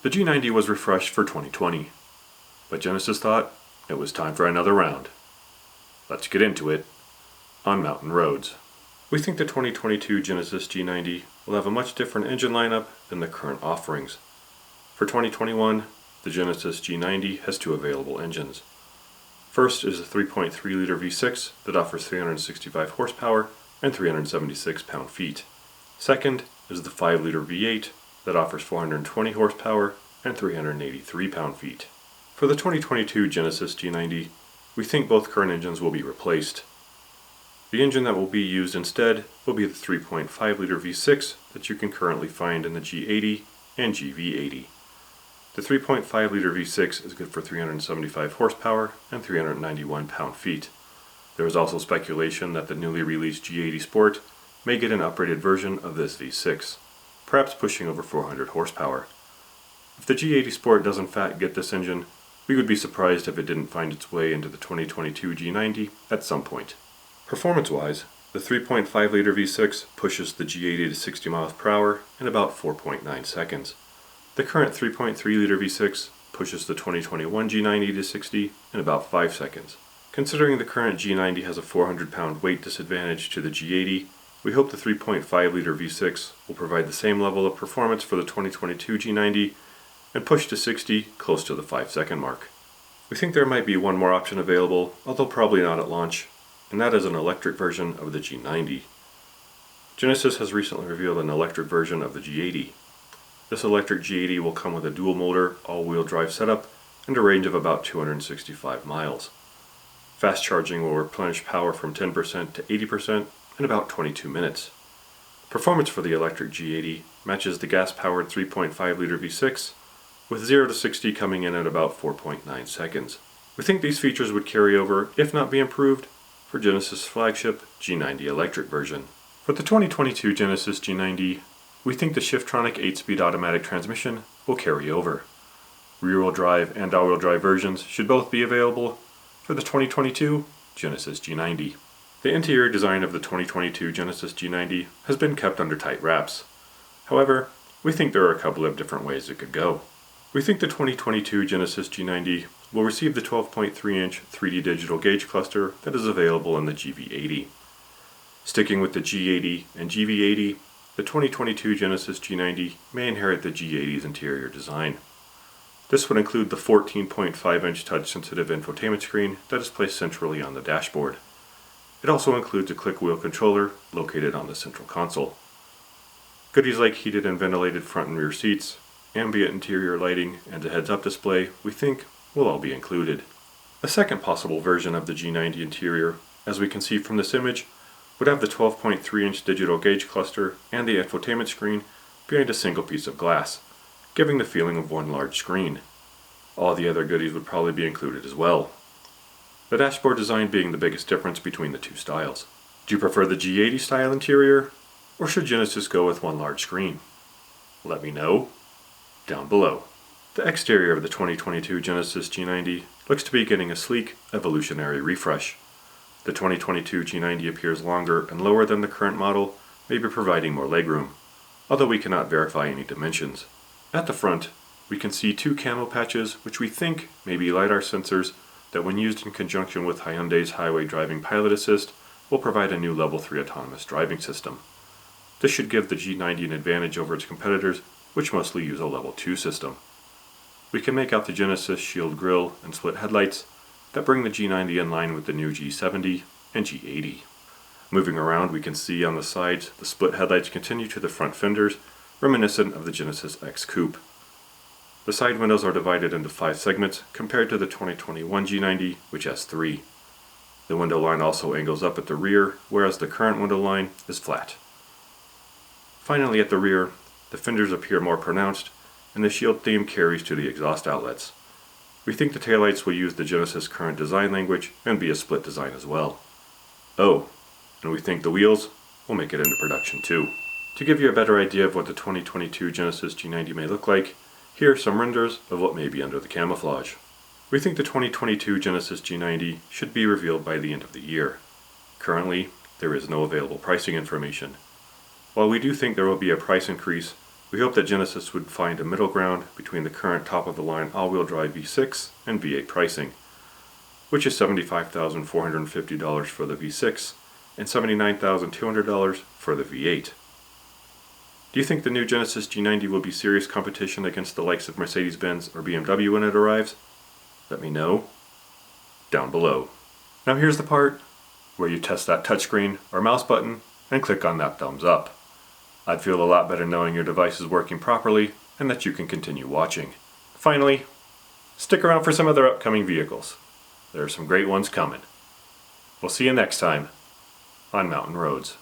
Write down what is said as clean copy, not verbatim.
The G90 was refreshed for 2020, but Genesis thought it was time for another round. Let's get into it on mountain roads. We think the 2022 Genesis G90 will have a much different engine lineup than the current offerings. For 2021, the Genesis G90 has two available engines. First is a 3.3-liter V6 that offers 365 horsepower and 376 pound-feet. Second is the 5-liter V8 that offers 420 horsepower and 383 pound-feet. For the 2022 Genesis G90, we think both current engines will be replaced. The engine that will be used instead will be the 3.5-liter V6 that you can currently find in the G80 and GV80. The 3.5-liter V6 is good for 375 horsepower and 391 pound-feet. There is also speculation that the newly released G80 Sport may get an upgraded version of this V6, perhaps pushing over 400 horsepower. If the G80 Sport does in fact get this engine, we would be surprised if it didn't find its way into the 2022 G90 at some point. Performance-wise, the 3.5-liter V6 pushes the G80 to 60 miles per hour in about 4.9 seconds. The current 3.3-liter V6 pushes the 2021 G90 to 60 in about 5 seconds. Considering the current G90 has a 400-pound weight disadvantage to the G80, we hope the 3.5-liter V6 will provide the same level of performance for the 2022 G90 and push to 60 close to the 5-second mark. We think there might be one more option available, although probably not at launch, and that is an electric version of the G90. Genesis has recently revealed an electric version of the G80. This electric G80 will come with a dual-motor, all-wheel drive setup and a range of about 265 miles. Fast charging will replenish power from 10% to 80% in about 22 minutes. Performance for the electric G80 matches the gas-powered 3.5-liter V6, with 0 to 60 coming in at about 4.9 seconds. We think these features would carry over, if not be improved, for Genesis' flagship G90 electric version. For the 2022 Genesis G90, we think the Shiftronic 8-speed automatic transmission will carry over. Rear-wheel drive and all-wheel drive versions should both be available for the 2022 Genesis G90. The interior design of the 2022 Genesis G90 has been kept under tight wraps. However, we think there are a couple of different ways it could go. We think the 2022 Genesis G90 will receive the 12.3-inch 3D digital gauge cluster that is available in the GV80. Sticking with the G80 and GV80, the 2022 Genesis G90 may inherit the G80's interior design. This would include the 14.5-inch touch-sensitive infotainment screen that is placed centrally on the dashboard. It also includes a click wheel controller located on the central console. Goodies like heated and ventilated front and rear seats, ambient interior lighting, and a heads-up display, we think, will all be included. A second possible version of the G90 interior, as we can see from this image, would have the 12.3-inch digital gauge cluster and the infotainment screen behind a single piece of glass, giving the feeling of one large screen. All the other goodies would probably be included as well. The dashboard design being the biggest difference between the two styles. Do you prefer the G80 style interior, or should Genesis go with one large screen? Let me know down below. The exterior of the 2022 Genesis G90 looks to be getting a sleek, evolutionary refresh. The 2022 G90 appears longer and lower than the current model, maybe providing more legroom, although we cannot verify any dimensions. At the front, we can see two camo patches which we think may be LiDAR sensors that when used in conjunction with Hyundai's Highway Driving Pilot Assist will provide a new Level 3 autonomous driving system. This should give the G90 an advantage over its competitors, which mostly use a Level 2 system. We can make out the Genesis shield grille and split headlights that bring the G90 in line with the new G70 and G80. Moving around, we can see on the sides the split headlights continue to the front fenders, reminiscent of the Genesis X Coupe. The side windows are divided into 5 segments compared to the 2021 G90, which has 3. The window line also angles up at the rear, whereas the current window line is flat. Finally, at the rear, the fenders appear more pronounced, and the shield theme carries to the exhaust outlets. We think the taillights will use the Genesis current design language and be a split design as well. Oh, and we think the wheels will make it into production too. To give you a better idea of what the 2022 Genesis G90 may look like, here are some renders of what may be under the camouflage. We think the 2022 Genesis G90 should be revealed by the end of the year. Currently, there is no available pricing information. While we do think there will be a price increase, We hope that Genesis would find a middle ground between the current top-of-the-line all-wheel drive V6 and V8 pricing, which is $75,450 for the V6 and $79,200 for the V8. Do you think the new Genesis G90 will be serious competition against the likes of Mercedes-Benz or BMW when it arrives? Let me know down below. Now here's the part where you test that touchscreen or mouse button and click on that thumbs up. I'd feel a lot better knowing your device is working properly and that you can continue watching. Finally, stick around for some other upcoming vehicles. There are some great ones coming. We'll see you next time on Mountain Roads.